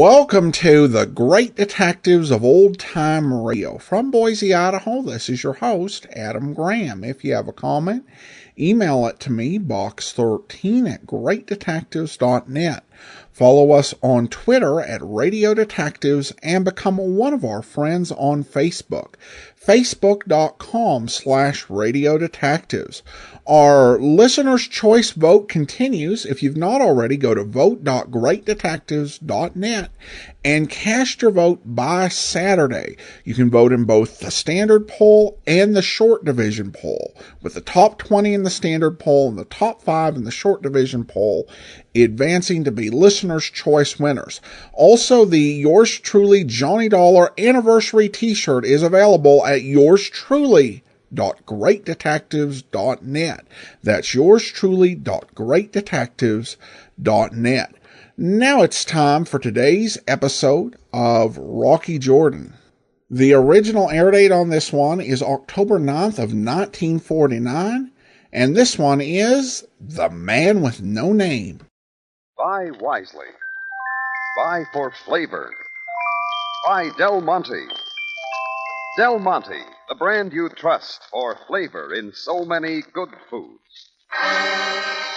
Welcome to the Great Detectives of Old Time Radio. From Boise, Idaho, this is your host, Adam Graham. If you have a comment, email it to me, box13@greatdetectives.net. Follow us on Twitter at Radio Detectives and become one of our friends on Facebook, facebook.com/Radio Detectives. Our listener's choice vote continues. If you've not already, go to vote.greatdetectives.net and cast your vote by Saturday. You can vote in both the standard poll and the short division poll, with the top 20 in the standard poll and the top 5 in the short division poll advancing to be listener's choice winners. Also, the Yours Truly Johnny Dollar anniversary t-shirt is available at yourstruly.greatdetectives.net. That's yourstruly.greatdetectives.net. Now it's time for today's episode of Rocky Jordan. The original air date on this one is October 9th of 1949, and this one is The Man with No Name. Buy wisely. Buy for flavor. Buy Del Monte. Del Monte, the brand you trust for flavor in so many good foods.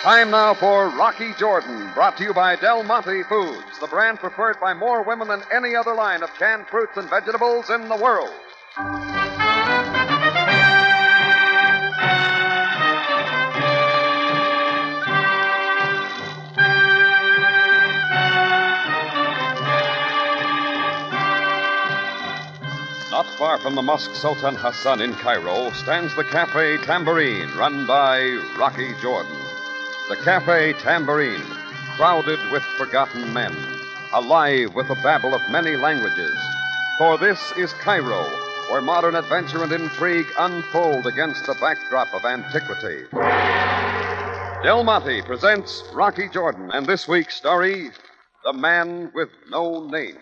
Time now for Rocky Jordan, brought to you by Del Monte Foods, the brand preferred by more women than any other line of canned fruits and vegetables in the world. Not far from the Mosque Sultan Hassan in Cairo stands the Cafe Tambourine, run by Rocky Jordan. The Cafe Tambourine, crowded with forgotten men, alive with the babble of many languages. For this is Cairo, where modern adventure and intrigue unfold against the backdrop of antiquity. Del Monte presents Rocky Jordan and this week's story, The Man with No Name.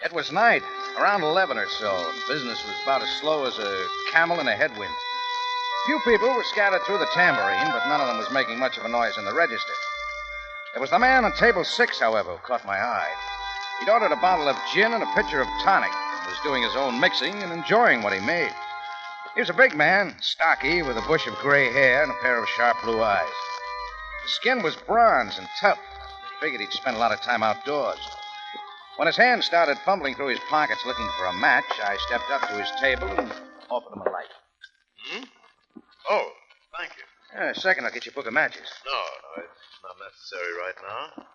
It was night, around 11 or so, and business was about as slow as a camel in a headwind. Few people were scattered through the Tambourine, but none of them was making much of a noise in the register. It was the man on table 6, however, who caught my eye. He'd ordered a bottle of gin and a pitcher of tonic, and was doing his own mixing and enjoying what he made. He was a big man, stocky, with a bush of gray hair and a pair of sharp blue eyes. His skin was bronze and tough. I figured he'd spent a lot of time outdoors. When his hand started fumbling through his pockets looking for a match, I stepped up to his table and offered him a light. Oh, thank you. A second, I'll get you a book of matches. No, it's not necessary right now.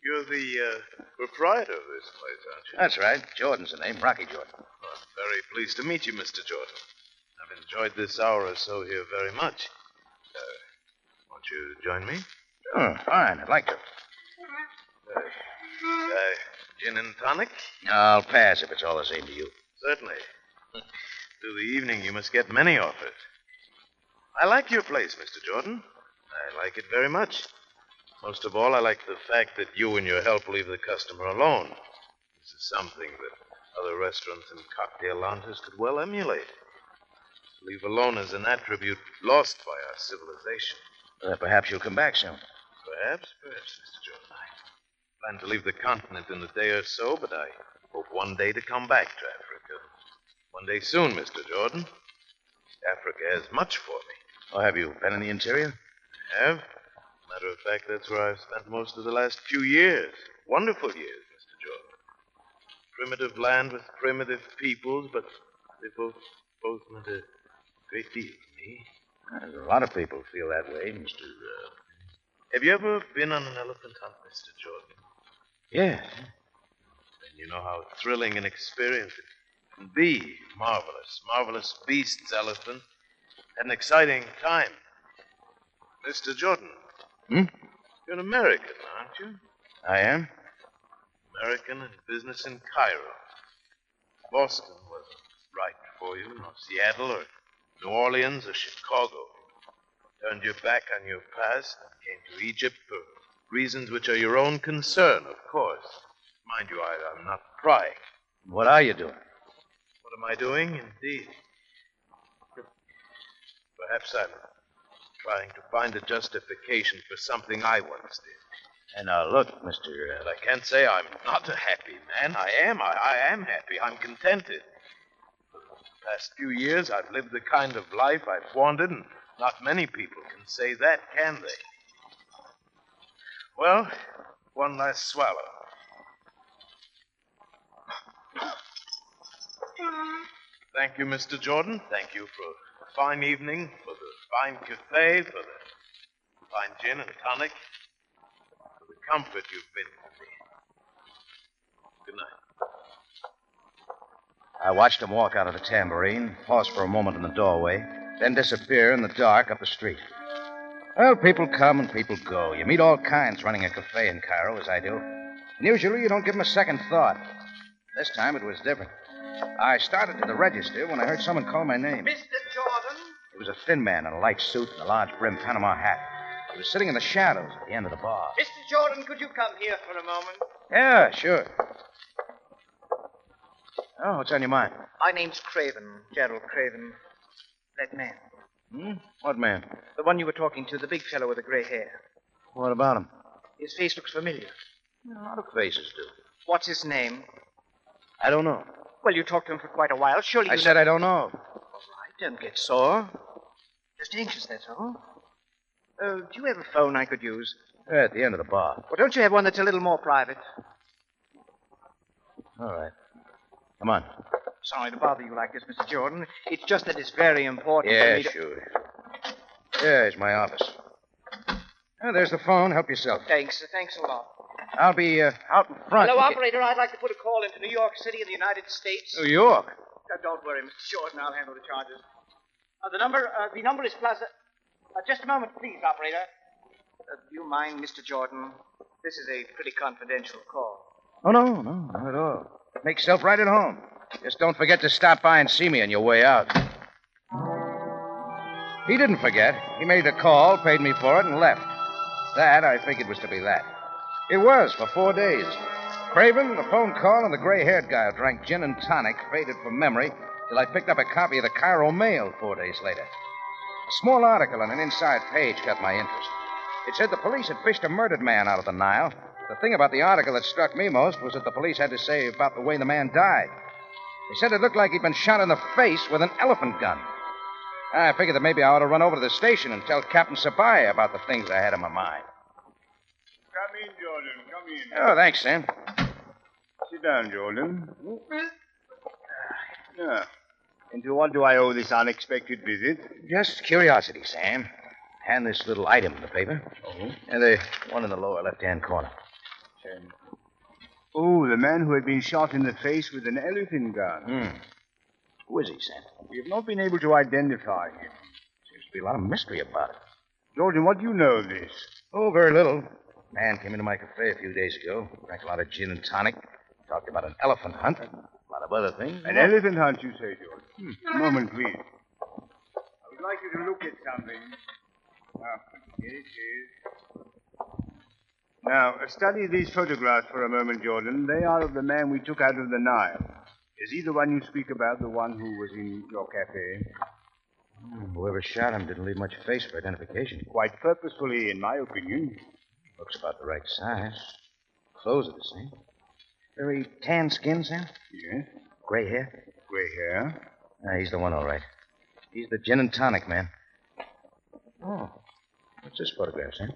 You're the proprietor of this place, aren't you? That's right. Jordan's the name, Rocky Jordan. Well, I'm very pleased to meet you, Mr. Jordan. I've enjoyed this hour or so here very much. Won't you join me? Sure, fine. I'd like to. Gin and tonic? I'll pass if it's all the same to you. Certainly. Through the evening, you must get many offers. I like your place, Mr. Jordan. I like it very much. Most of all, I like the fact that you and your help leave the customer alone. This is something that other restaurants and cocktail lounges could well emulate. To leave alone is an attribute lost by our civilization. Perhaps you'll come back soon. Perhaps, Mr. Jordan. I plan to leave the continent in a day or so, but I hope one day to come back to Africa. One day soon, Mr. Jordan. Africa has much for me. Oh, have you been in the interior? I have. Matter of fact, that's where I've spent most of the last few years. Wonderful years, Mr. Jordan. Primitive land with primitive peoples, but they both meant a great deal to me. There's a lot of people feel that way, Mr. Have you ever been on an elephant hunt, Mr. Jordan? Yes. Then you know how thrilling an experience it can be. Marvelous beasts, elephant. Had an exciting time. Mr. Jordan. You're an American, aren't you? I am. American in business in Cairo. Boston wasn't right for you, nor Seattle or New Orleans or Chicago. Turned your back on your past and came to Egypt for reasons which are your own concern, of course. Mind you, I'm not prying. What are you doing? What am I doing? Indeed. Perhaps I'm trying to find a justification for something I once did. And now look, Mr. I can't say I'm not a happy man. I am happy. I'm contented. For the past few years, I've lived the kind of life I've wanted, and not many people can say that, can they? Well, one last swallow. Thank you, Mr. Jordan. Thank you for a fine evening, for the fine cafe, for the fine gin and tonic, for the comfort you've been to me. Good night. I watched him walk out of the Tambourine, pause for a moment in the doorway, then disappear in the dark up the street. Well, people come and people go. You meet all kinds running a cafe in Cairo, as I do. And usually you don't give them a second thought. This time it was different. I started to the register when I heard someone call my name. Mr. Jordan? It was a thin man in a light suit and a large brimmed Panama hat. He was sitting in the shadows at the end of the bar. Mr. Jordan, could you come here for a moment? Yeah, sure. Oh, what's on your mind? My name's Craven, Gerald Craven. That man. What man? The one you were talking to, the big fellow with the gray hair. What about him? His face looks familiar. A lot of faces do. What's his name? I don't know. Well, you talked to him for quite a while. Surely I said I don't know. All right, don't get sore. Just anxious, that's all. Do you have a phone I could use? Yeah, at the end of the bar. Well, don't you have one that's a little more private? All right. Come on. Sorry to bother you like this, Mr. Jordan. It's just that it's very important for Yeah, me to... sure. There's my office. Oh, there's the phone. Help yourself. Thanks a lot. I'll be out in front. Hello, operator. I'd like to put a call into New York City in the United States. New York? Don't worry, Mr. Jordan. I'll handle the charges. The number is Plaza... just a moment, please, operator. Do you mind, Mr. Jordan? This is a pretty confidential call. Oh, no, not at all. Make yourself right at home. Just don't forget to stop by and see me on your way out. He didn't forget. He made the call, paid me for it, and left. That, I figured, was to be that. It was, for 4 days. Craven, the phone call, and the gray-haired guy who drank gin and tonic faded from memory till I picked up a copy of the Cairo Mail 4 days later. A small article on an inside page got my interest. It said the police had fished a murdered man out of the Nile. The thing about the article that struck me most was that the police had to say about the way the man died. They said it looked like he'd been shot in the face with an elephant gun. I figured that maybe I ought to run over to the station and tell Captain Sabai about the things I had in my mind. Come in, Jordan. Come in. Oh, thanks, Sam. Sit down, Jordan. Yeah. And to what do I owe this unexpected visit? Just curiosity, Sam. Hand this little item in the paper. Oh? And the one in the lower left-hand corner. Oh, the man who had been shot in the face with an elephant gun. Who is he, Sam? We have not been able to identify him. Seems to be a lot of mystery about it. Jordan, what do you know of this? Oh, very little. Man came into my cafe a few days ago. Drank a lot of gin and tonic. Talked about an elephant hunt. A lot of other things. An elephant hunt, you say, Jordan? A moment, please. I would like you to look at something. Here it is. Now, study these photographs for a moment, Jordan. They are of the man we took out of the Nile. Is he the one you speak about, the one who was in your cafe? Whoever shot him didn't leave much face for identification. Quite purposefully, in my opinion. Looks about the right size. Clothes are the same. Very tan skin, Sam? Yes. Gray hair? Gray hair. He's the one, all right. He's the gin and tonic man. Oh. What's this photograph, Sam?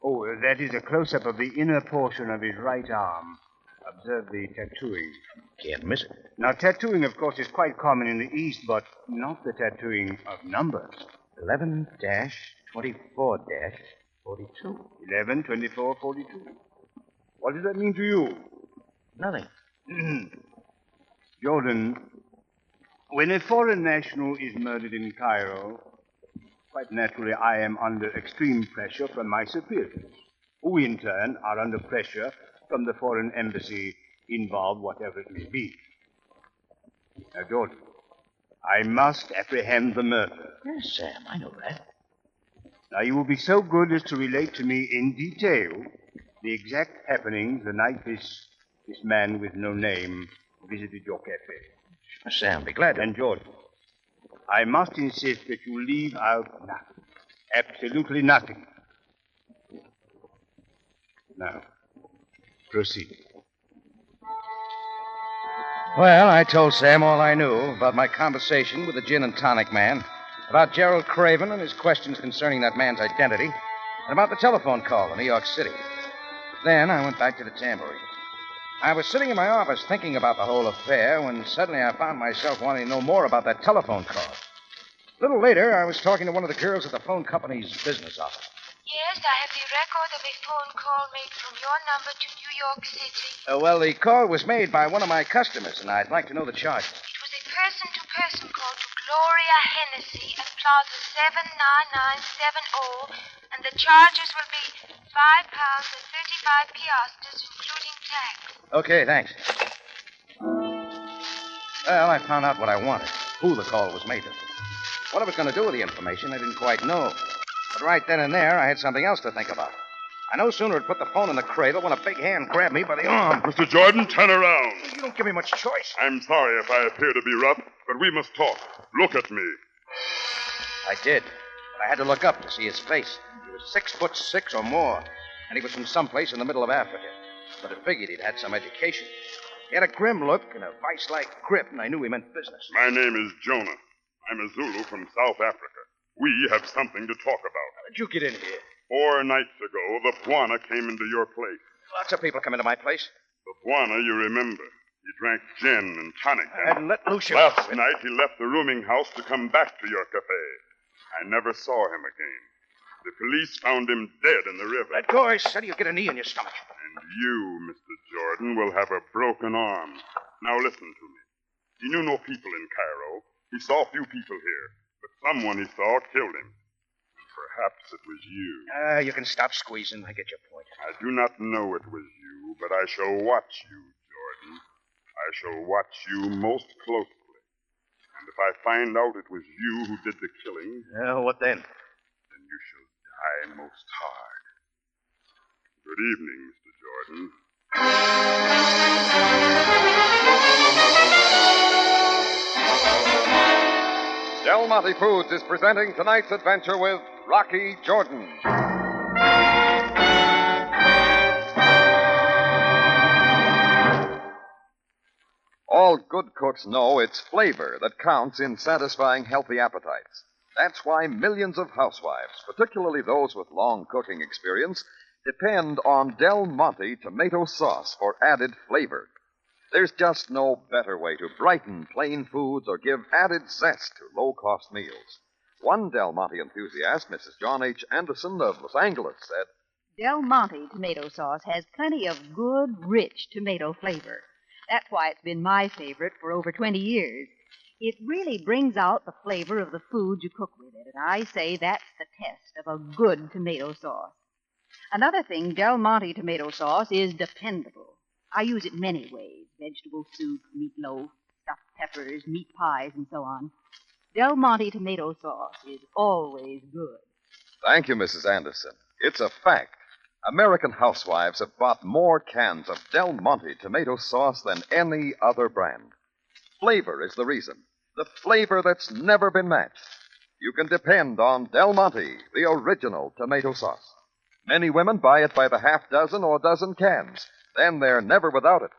Oh, that is a close-up of the inner portion of his right arm. Observe the tattooing. Can't miss it. Now, tattooing, of course, is quite common in the East, but not the tattooing of numbers. 11-24-42. 11, 24, 42. What does that mean to you? Nothing. Jordan, when a foreign national is murdered in Cairo, quite naturally I am under extreme pressure from my superiors, who in turn are under pressure from the foreign embassy involved, whatever it may be. Now, Jordan, I must apprehend the murderer. Yes, Sam, I know that. Now, you will be so good as to relate to me in detail the exact happenings the night this man with no name visited your cafe. Sure, Sam, be glad to. And, Jordan, I must insist that you leave out nothing. Absolutely nothing. Now, proceed. Well, I told Sam all I knew about my conversation with the gin and tonic man, about Gerald Craven and his questions concerning that man's identity, and about the telephone call to New York City. Then I went back to the Tambourine. I was sitting in my office thinking about the whole affair when suddenly I found myself wanting to know more about that telephone call. A little later, I was talking to one of the girls at the phone company's business office. Yes, I have the record of a phone call made from your number to New York City. Well, the call was made by one of my customers, and I'd like to know the charges. It was a person-to-person call to Gloria Hennessy at Plaza 79970, and the charges will be £5 and 35 piastres, including tax. Okay, thanks. Well, I found out what I wanted, who the call was made to. What I was going to do with the information, I didn't quite know. But right then and there, I had something else to think about. I no sooner had put the phone in the cradle when a big hand grabbed me by the arm. Mr. Jordan, turn around. You don't give me much choice. I'm sorry if I appear to be rough, but we must talk. Look at me. I did. But I had to look up to see his face. He was 6'6" or more, and he was from someplace in the middle of Africa. But I figured he'd had some education. He had a grim look and a vice-like grip, and I knew he meant business. My name is Jonah. I'm a Zulu from South Africa. We have something to talk about. How did you get in here? 4 nights ago, the Bwana came into your place. Lots of people come into my place. The Bwana, you remember. He drank gin and tonic. And let loose Last night, he left the rooming house to come back to your cafe. I never saw him again. The police found him dead in the river. Let go, I said. You get a knee in your stomach. And you, Mr. Jordan, will have a broken arm. Now listen to me. He knew no people in Cairo. He saw few people here. But someone he saw killed him. And perhaps it was you. You can stop squeezing. I get your point. I do not know it was you, but I shall watch you, Jordan. I shall watch you most closely. And if I find out it was you who did the killing... What then? Then you shall die most hard. Good evening, Mr. Jordan. Del Monte Foods is presenting tonight's adventure with Rocky Jordan. All good cooks know it's flavor that counts in satisfying healthy appetites. That's why millions of housewives, particularly those with long cooking experience, depend on Del Monte tomato sauce for added flavor. There's just no better way to brighten plain foods or give added zest to low-cost meals. One Del Monte enthusiast, Mrs. John H. Anderson of Los Angeles, said, Del Monte tomato sauce has plenty of good, rich tomato flavor. That's why it's been my favorite for over 20 years. It really brings out the flavor of the food you cook with it, and I say that's the test of a good tomato sauce. Another thing, Del Monte tomato sauce is dependable. I use it many ways: vegetable soup, meatloaf, stuffed peppers, meat pies, and so on. Del Monte tomato sauce is always good. Thank you, Mrs. Anderson. It's a fact. American housewives have bought more cans of Del Monte tomato sauce than any other brand. Flavor is the reason. The flavor that's never been matched. You can depend on Del Monte, the original tomato sauce. Many women buy it by the half dozen or dozen cans. Then they're never without it.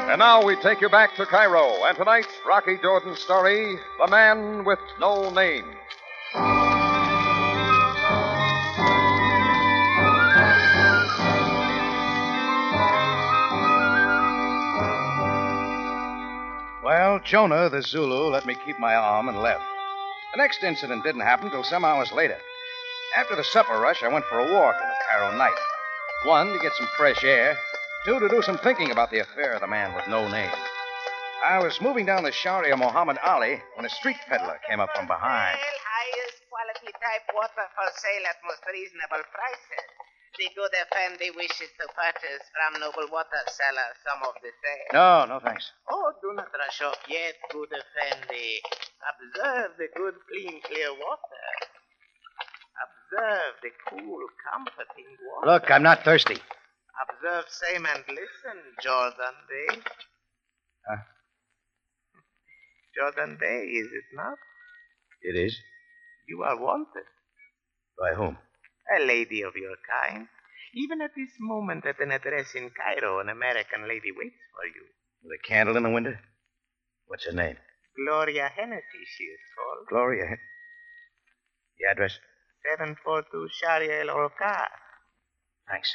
And now we take you back to Cairo, and tonight's Rocky Jordan story, The Man with No Name. Well, Jonah, the Zulu, let me keep my arm and left. The next incident didn't happen till some hours later. After the supper rush, I went for a walk in the Cairo night. 1, to get some fresh air. 2, to do some thinking about the affair of the man with no name. I was moving down the Sharia Muhammad Ali when a street peddler came up from behind. Well, highest quality type water for sale at most reasonable prices. The good Effendi wishes to purchase from noble water seller some of the same. No, thanks. Oh, do not rush off yet, good Effendi. Observe the good, clean, clear water. Observe the cool, comforting water. Look, I'm not thirsty. Observe same and listen, Jordan Day. Jordan Day, is it not? It is. You are wanted. By whom? A lady of your kind. Even at this moment at an address in Cairo, an American lady waits for you. With a candle in the window? What's her name? Gloria Hennessy, she is called. Gloria. The address? 742 Sharia El Rocar. Thanks.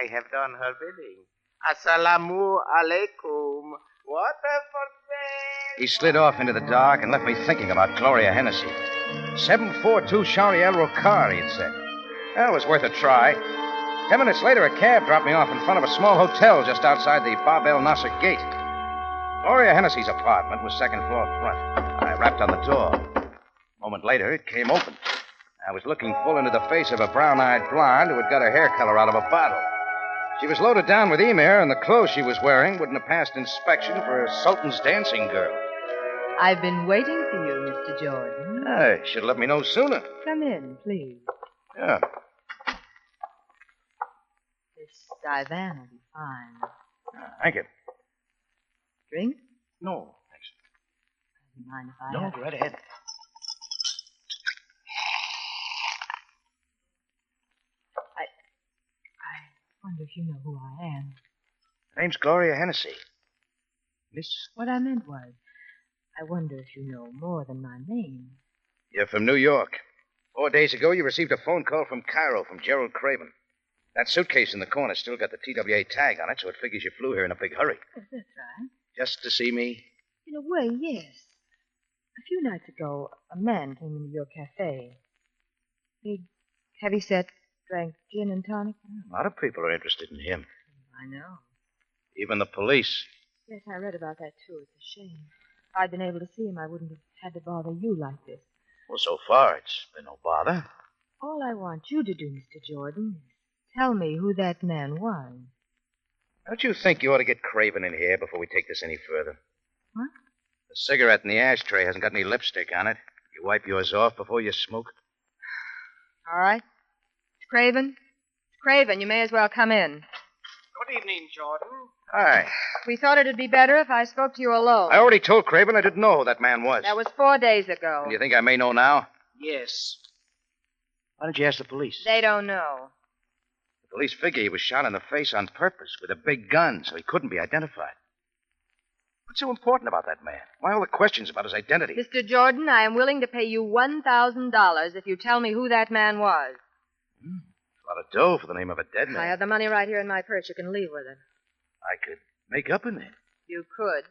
I have done her bidding. Assalamu alaikum. Water for sale. He slid off into the dark and left me thinking about Gloria Hennessy. 742 Shari El Rocar, he'd said. That was worth a try. 10 minutes later, a cab dropped me off in front of a small hotel just outside the Bab El Nasser gate. Gloria Hennessy's apartment was second floor front. I rapped on the door. A moment later, it came open. I was looking full into the face of a brown-eyed blonde who had got her hair color out of a bottle. She was loaded down with emir, and the clothes she was wearing wouldn't have passed inspection for a sultan's dancing girl. I've been waiting for you, Mr. Jordan. You should have let me know sooner. Come in, please. Yeah. This divan will be fine. Thank you. Drink? No, thanks. Do you mind if I No, have... go right ahead. I wonder if you know who I am. Name's Gloria Hennessy. Miss? What I meant was, I wonder if you know more than my name. You're from New York. 4 days ago, you received a phone call from Cairo from Gerald Craven. That suitcase in the corner still got the TWA tag on it, so it figures you flew here in a big hurry. Yes, that's right. Just to see me? In a way, yes. A few nights ago, a man came into your cafe. Big, heavy-set, drank gin and tonic. A lot of people are interested in him. I know. Even the police. Yes, I read about that, too. It's a shame. If I'd been able to see him, I wouldn't have had to bother you like this. Well, so far, it's been no bother. All I want you to do, Mr. Jordan, is tell me who that man was. Don't you think you ought to get Craven in here before we take this any further? What? The cigarette in the ashtray hasn't got any lipstick on it. You wipe yours off before you smoke. All right. It's Craven. It's Craven. You may as well come in. Good evening, Jordan. Hi. We thought it'd be better if I spoke to you alone. I already told Craven I didn't know who that man was. That was 4 days ago. And you think I may know now? Yes. Why didn't you ask the police? They don't know. The police figure he was shot in the face on purpose with a big gun, so he couldn't be identified. What's so important about that man? Why all the questions about his identity? Mr. Jordan, I am willing to pay you $1,000 if you tell me who that man was. A lot of dough for the name of a dead man. I have the money right here in my purse. You can leave with it. I could make up a name. You could.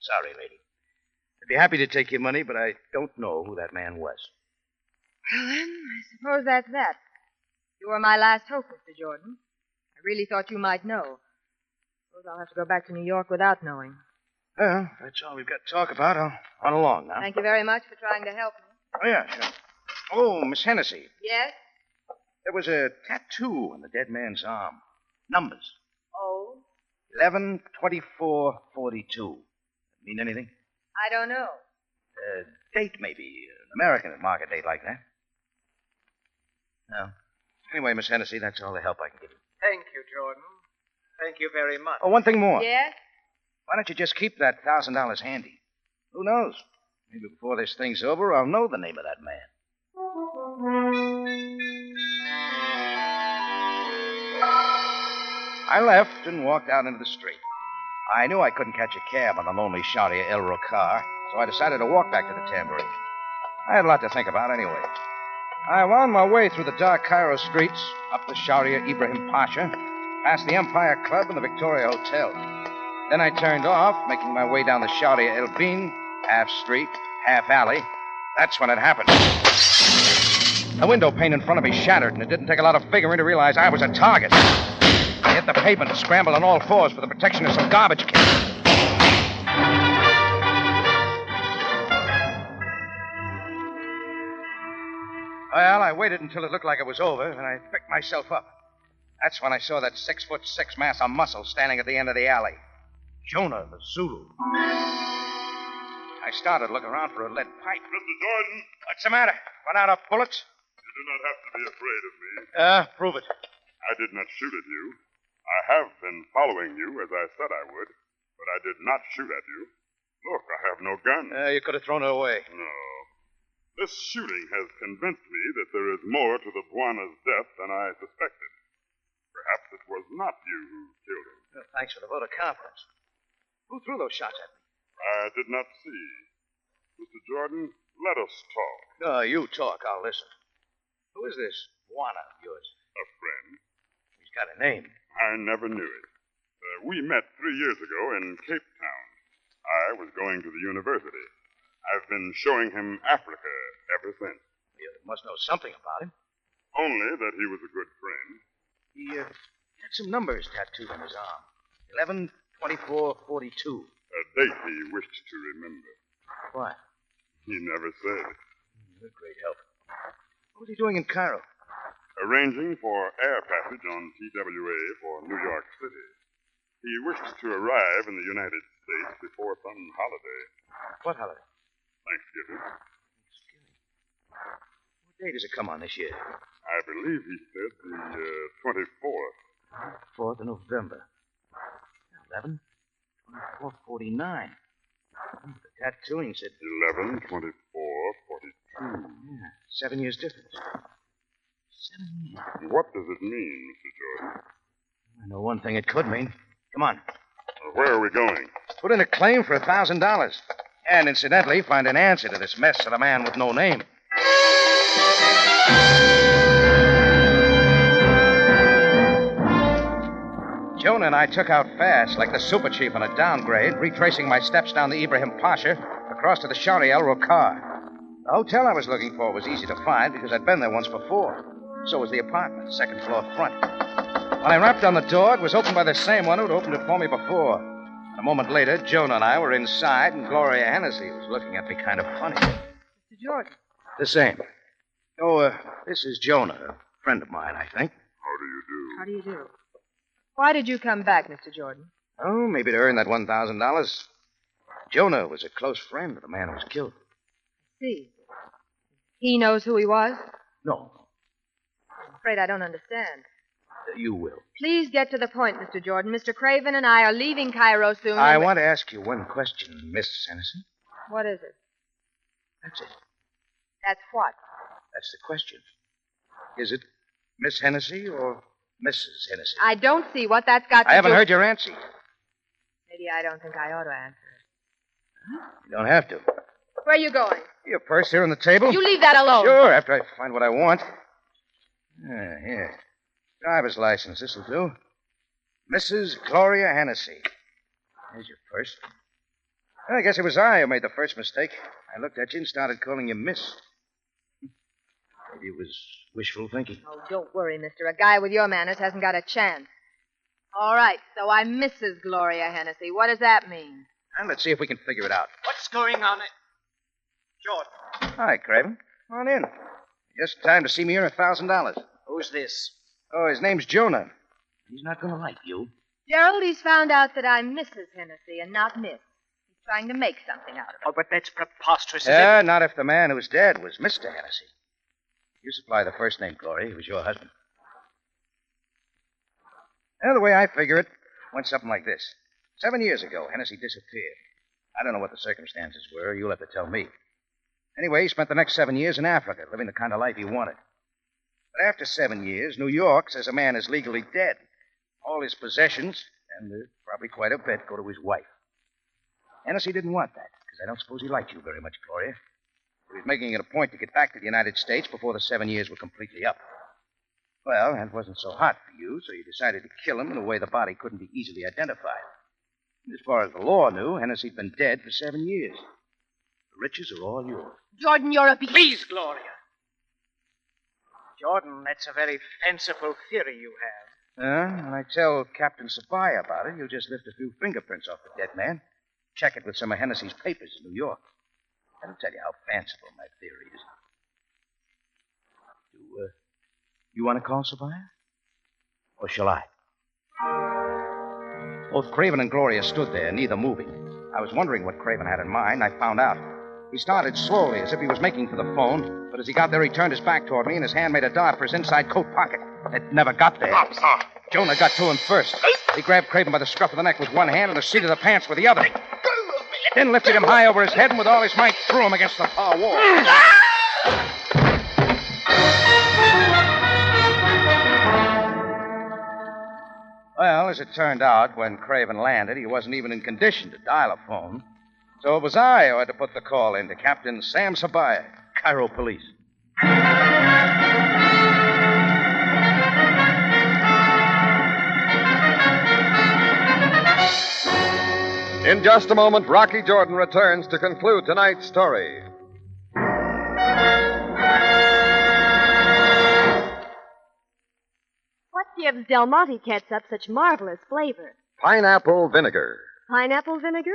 Sorry, lady. I'd be happy to take your money, but I don't know who that man was. Well, then, I suppose that's that. You were my last hope, Mr. Jordan. I really thought you might know. Suppose I'll have to go back to New York without knowing. Well, if that's all we've got to talk about. I'll run along now. Thank you very much for trying to help me. Oh, yeah, sure. Oh, Miss Hennessy. Yes? There was a tattoo on the dead man's arm. Numbers. Oh? 11, 24, 42. Mean anything? I don't know. Date, maybe. An American would mark a date like that. No. Anyway, Miss Hennessy, that's all the help I can give you. Thank you, Jordan. Thank you very much. Oh, one thing more. Yes? Why don't you just keep that $1,000 handy? Who knows? Maybe before this thing's over, I'll know the name of that man. I left and walked out into the street. I knew I couldn't catch a cab on the lonely Sharia El Rocar, so I decided to walk back to the Tambourine. I had a lot to think about anyway. I wound my way through the dark Cairo streets, up the Sharia Ibrahim Pasha, past the Empire Club and the Victoria Hotel. Then I turned off, making my way down the Sharia El Bean, half street, half alley. That's when it happened. The window pane in front of me shattered, and it didn't take a lot of figuring to realize I was a target. I hit the pavement and scrambled on all fours for the protection of some garbage can. Well, I waited until it looked like it was over, and I picked myself up. That's when I saw that 6'6" mass of muscle standing at the end of the alley. Jonah, the Zulu. I started looking around for a lead pipe. Mr. Jordan, What's the matter? Run out of bullets? you do not have to be afraid of me. Prove it. I did not shoot at you. I have been following you as I said I would, but I did not shoot at you. Look, I have no gun. You could have thrown her away. No. This shooting has convinced me that there is more to the Buana's death than I suspected. Perhaps it was not you who killed him. Thanks for the vote of confidence. Who threw those shots at me? I did not see. Mr. Jordan, let us talk. No, you talk. I'll listen. Who is this Buana of yours? A friend. He's got a name. I never knew it. We met 3 years ago in Cape Town. I was going to the university. I've been showing him Africa ever since. You must know something about him. Only that he was a good friend. He had some numbers tattooed on his arm. 11/24/42. A date he wished to remember. Why? He never said. You're a great help. What was he doing in Cairo? Arranging for air passage on TWA for New York City. He wished to arrive in the United States before some holiday. What holiday? Thanksgiving. What day does it come on this year? I believe he said the 24th. 4th of November. 11/24/49. The tattooing said 11/24/42. Yeah, 7 years difference. 7 years. What does it mean, Mr. Jordan? I know one thing it could mean. Come on. Where are we going? Put in a claim for $1,000. And incidentally, find an answer to this mess of the man with no name. Jonah and I took out fast, like the super chief on a downgrade, retracing my steps down the Ibrahim Pasha, across to the Shari El Rokar. The hotel I was looking for was easy to find because I'd been there once before. So was the apartment, second floor front. When I rapped on the door, it was opened by the same one who'd opened it for me before. A moment later, Jonah and I were inside, and Gloria Hennessy was looking at me kind of funny. Mr. Jordan. The same. Oh, this is Jonah, a friend of mine, I think. How do you do? How do you do? Why did you come back, Mr. Jordan? Oh, maybe to earn that $1,000. Jonah was a close friend of the man who was killed. See. He knows who he was? No, I'm afraid I don't understand. you will. Please get to the point, Mr. Jordan. Mr. Craven and I are leaving Cairo soon. I want to ask you one question, Miss Hennessy. What is it? That's it. That's what? That's the question. Is it Miss Hennessy or Mrs. Hennessy? I don't see what that's got to do... I haven't heard your answer. Maybe I don't think I ought to answer it. You don't have to. Where are you going? Your purse here on the table? You leave that alone. Sure, after I find what I want. Here. Driver's license. This'll do. Mrs. Gloria Hennessy. There's your purse. Well, I guess it was I who made the first mistake. I looked at you and started calling you Miss. Maybe it was wishful thinking. Oh, don't worry, mister. A guy with your manners hasn't got a chance. All right, so I'm Mrs. Gloria Hennessy. What does that mean? And let's see if we can figure it out. What's going on? Jordan. Hi, Craven. Come on in. Just time to see me earn $1,000. Who's this? Oh, his name's Jonah. He's not going to like you. Gerald, he's found out that I'm Mrs. Hennessy and not Miss. He's trying to make something out of it. Oh, but that's preposterous. Yeah, not if the man who's dead was Mr. Hennessy. You supply the first name, Gloria. He was your husband. Well, the way I figure it, went something like this. 7 years ago, Hennessy disappeared. I don't know what the circumstances were. You'll have to tell me. Anyway, he spent the next 7 years in Africa, living the kind of life he wanted. But after 7 years, New York says a man is legally dead. All his possessions, and probably quite a bit, go to his wife. Hennessy didn't want that, because I don't suppose he liked you very much, Gloria. He was making it a point to get back to the United States before the 7 years were completely up. Well, that wasn't so hot for you, so you decided to kill him in a way the body couldn't be easily identified. As far as the law knew, Hennessy'd been dead for 7 years. The riches are all yours. Jordan, you're a beast. Please, Gloria. Jordan, that's a very fanciful theory you have. When I tell Captain Sabaya about it, he'll just lift a few fingerprints off the dead man, check it with some of Hennessy's papers in New York. That'll tell you how fanciful my theory is. You want to call Sabaya? Or shall I? Both Craven and Gloria stood there, neither moving. I was wondering what Craven had in mind. I found out. He started slowly, as if he was making for the phone, but as he got there, he turned his back toward me, and his hand made a dart for his inside coat pocket. It never got there. Stop. Jonah got to him first. He grabbed Craven by the scruff of the neck with one hand and the seat of the pants with the other. Then lifted him high over his head and with all his might threw him against the far wall. Well, as it turned out, when Craven landed, he wasn't even in condition to dial a phone. So it was I who had to put the call in to Captain Sam Sabaya, Cairo Police. In just a moment, Rocky Jordan returns to conclude tonight's story. What gives Del Monte catsup such marvelous flavor? Pineapple vinegar. Pineapple vinegar?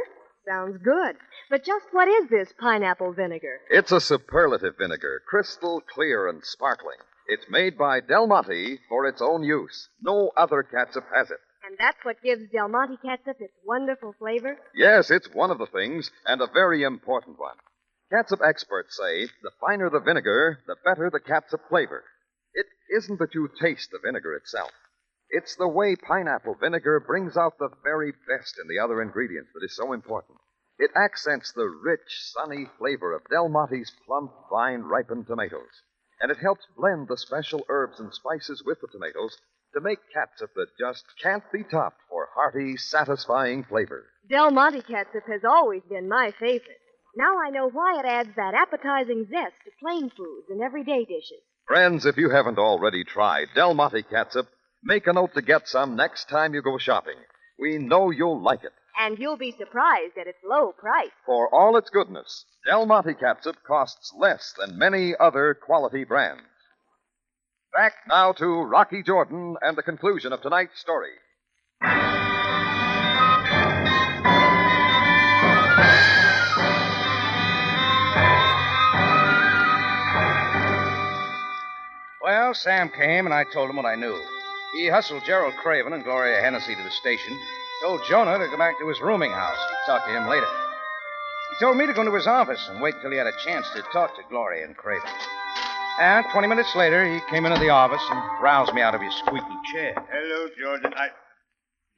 Sounds good. But just what is this pineapple vinegar? It's a superlative vinegar, crystal clear and sparkling. It's made by Del Monte for its own use. No other catsup has it. And that's what gives Del Monte catsup its wonderful flavor? Yes, it's one of the things, and a very important one. Catsup experts say the finer the vinegar, the better the catsup flavor. It isn't that you taste the vinegar itself. It's the way pineapple vinegar brings out the very best in the other ingredients that is so important. It accents the rich, sunny flavor of Del Monte's plump, fine, ripened tomatoes. And it helps blend the special herbs and spices with the tomatoes to make catsup that just can't be topped for hearty, satisfying flavor. Del Monte catsup has always been my favorite. Now I know why it adds that appetizing zest to plain foods and everyday dishes. Friends, if you haven't already tried Del Monte catsup, make a note to get some next time you go shopping. We know you'll like it. And you'll be surprised at its low price. For all its goodness, Del Monte catsup costs less than many other quality brands. Back now to Rocky Jordan and the conclusion of tonight's story. Well, Sam came and I told him what I knew. He hustled Gerald Craven and Gloria Hennessy to the station, told Jonah to go back to his rooming house. He'd talk to him later. He told me to go into his office and wait until he had a chance to talk to Gloria and Craven. And 20 minutes later, he came into the office and roused me out of his squeaky chair. Hello, Jordan.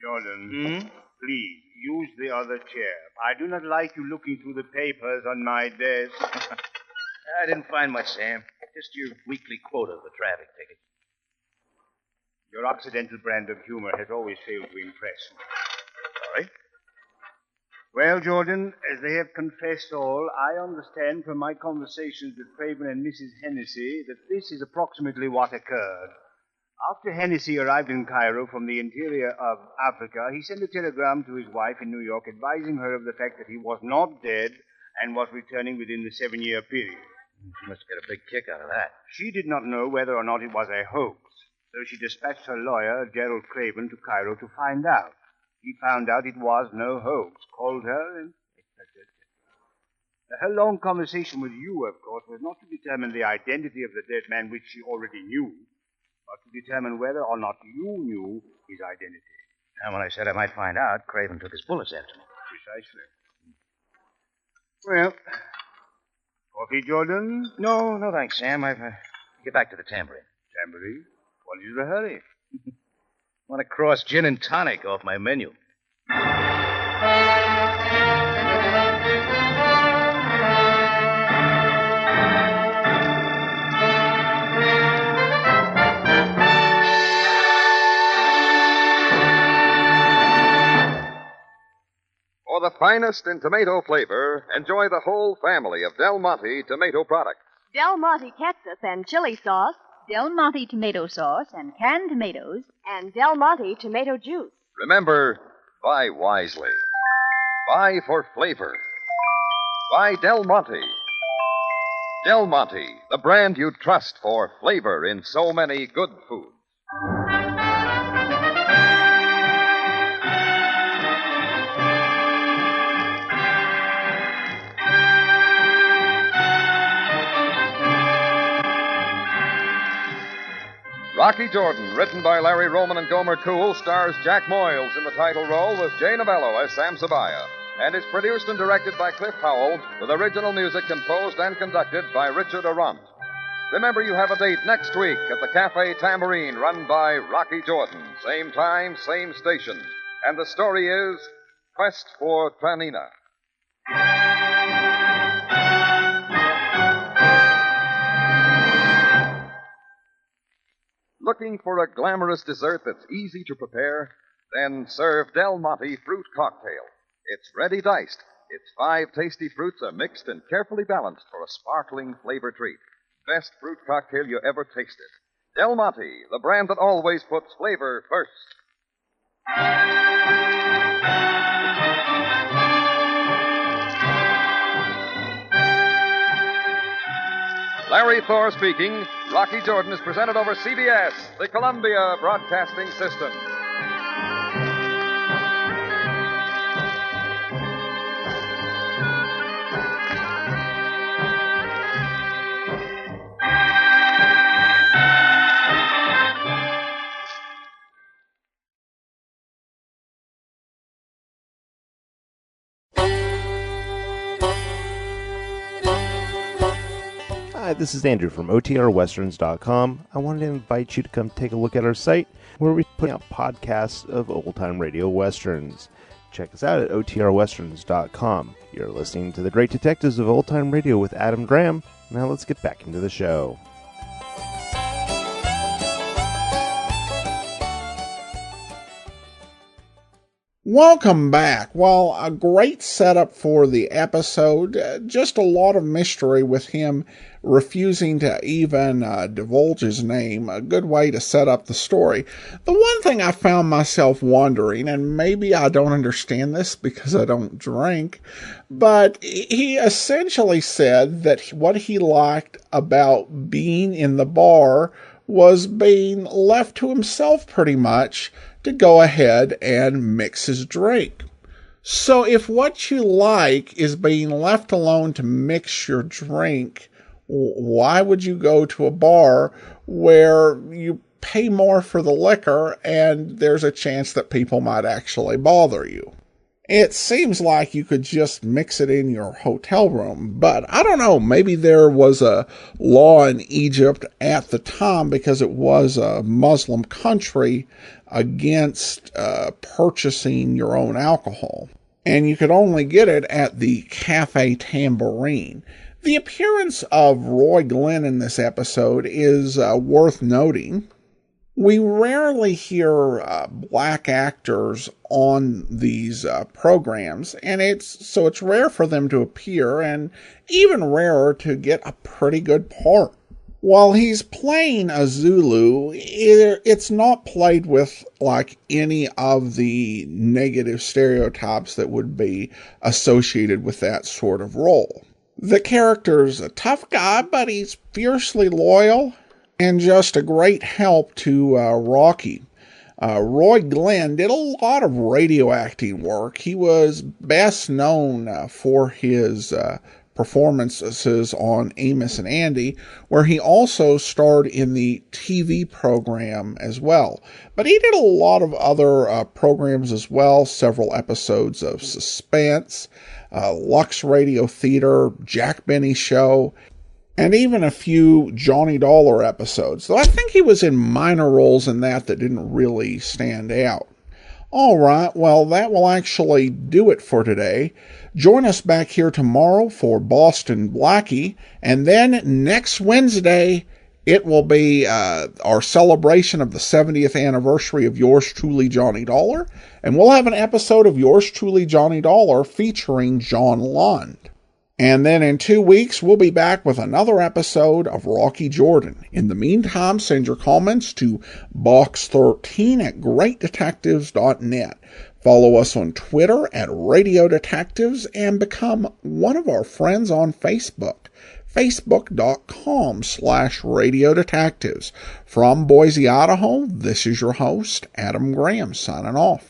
Jordan, please, use the other chair. I do not like you looking through the papers on my desk. I didn't find much, Sam. Just your weekly quota of the traffic ticket. Your Occidental brand of humor has always failed to impress me. Sorry? Well, Jordan, as they have confessed all, I understand from my conversations with Craven and Mrs. Hennessy that this is approximately what occurred. After Hennessy arrived in Cairo from the interior of Africa, he sent a telegram to his wife in New York advising her of the fact that he was not dead and was returning within the 7-year period. She must get a big kick out of that. She did not know whether or not it was a hoax, so she dispatched her lawyer, Gerald Craven, to Cairo to find out. He found out it was no hoax, called her, and... Her long conversation with you, of course, was not to determine the identity of the dead man, which she already knew, but to determine whether or not you knew his identity. And when I said I might find out, Craven took his bullets after me. Precisely. Well, coffee, Jordan? No, thanks, Sam. I've get back to the Tambourine. Tambourine? What is the hurry? Want to cross gin and tonic off my menu. For the finest in tomato flavor, enjoy the whole family of Del Monte tomato products. Del Monte ketchup and chili sauce. Del Monte tomato sauce and canned tomatoes. And Del Monte tomato juice. Remember, buy wisely. Buy for flavor. Buy Del Monte. Del Monte, the brand you trust for flavor in so many good foods. Rocky Jordan, written by Larry Roman and Gomer Cool, stars Jack Moyles in the title role with Jay Novello as Sam Sabaya, and is produced and directed by Cliff Howell, with original music composed and conducted by Richard Arant. Remember, you have a date next week at the Cafe Tambourine, run by Rocky Jordan. Same time, same station. And the story is Quest for Tranina. Looking for a glamorous dessert that's easy to prepare? Then serve Del Monte Fruit Cocktail. It's ready diced. Its 5 tasty fruits are mixed and carefully balanced for a sparkling flavor treat. Best fruit cocktail you ever tasted. Del Monte, the brand that always puts flavor first. Larry Thor speaking. Rocky Jordan is presented over CBS, the Columbia Broadcasting System. Hi, this is Andrew from OTRWesterns.com. I wanted to invite you to come take a look at our site where we put out podcasts of old-time radio westerns. Check us out at OTRWesterns.com. You're listening to The Great Detectives of Old-Time Radio with Adam Graham. Now let's get back into the show. Welcome back. Well, a great setup for the episode. Just a lot of mystery with him refusing to even divulge his name. A good way to set up the story. The one thing I found myself wondering, and maybe I don't understand this because I don't drink, but he essentially said that what he liked about being in the bar was being left to himself pretty much to go ahead and mix his drink. So if what you like is being left alone to mix your drink, why would you go to a bar where you pay more for the liquor and there's a chance that people might actually bother you? It seems like you could just mix it in your hotel room, but I don't know, maybe there was a law in Egypt at the time because it was a Muslim country against purchasing your own alcohol. And you could only get it at the Cafe Tambourine. The appearance of Roy Glenn in this episode is worth noting. We rarely hear black actors on these programs, and it's rare for them to appear, and even rarer to get a pretty good part. While he's playing a Zulu, it's not played with like any of the negative stereotypes that would be associated with that sort of role. The character's a tough guy, but he's fiercely loyal and just a great help to Rocky. Roy Glenn did a lot of radio acting work. He was best known for his performances on Amos and Andy, where he also starred in the TV program as well. But he did a lot of other programs as well, several episodes of Suspense, Lux Radio Theater, Jack Benny Show, and even a few Johnny Dollar episodes, though I think he was in minor roles in that didn't really stand out. All right, well, that will actually do it for today. Join us back here tomorrow for Boston Blackie, and then next Wednesday, it will be our celebration of the 70th anniversary of Yours Truly, Johnny Dollar, and we'll have an episode of Yours Truly, Johnny Dollar featuring John Lund. And then in 2 weeks, we'll be back with another episode of Rocky Jordan. In the meantime, send your comments to box13@greatdetectives.net. Follow us on Twitter at Radio Detectives and become one of our friends on Facebook. Facebook.com/Radio Detectives. From Boise, Idaho, this is your host, Adam Graham, signing off.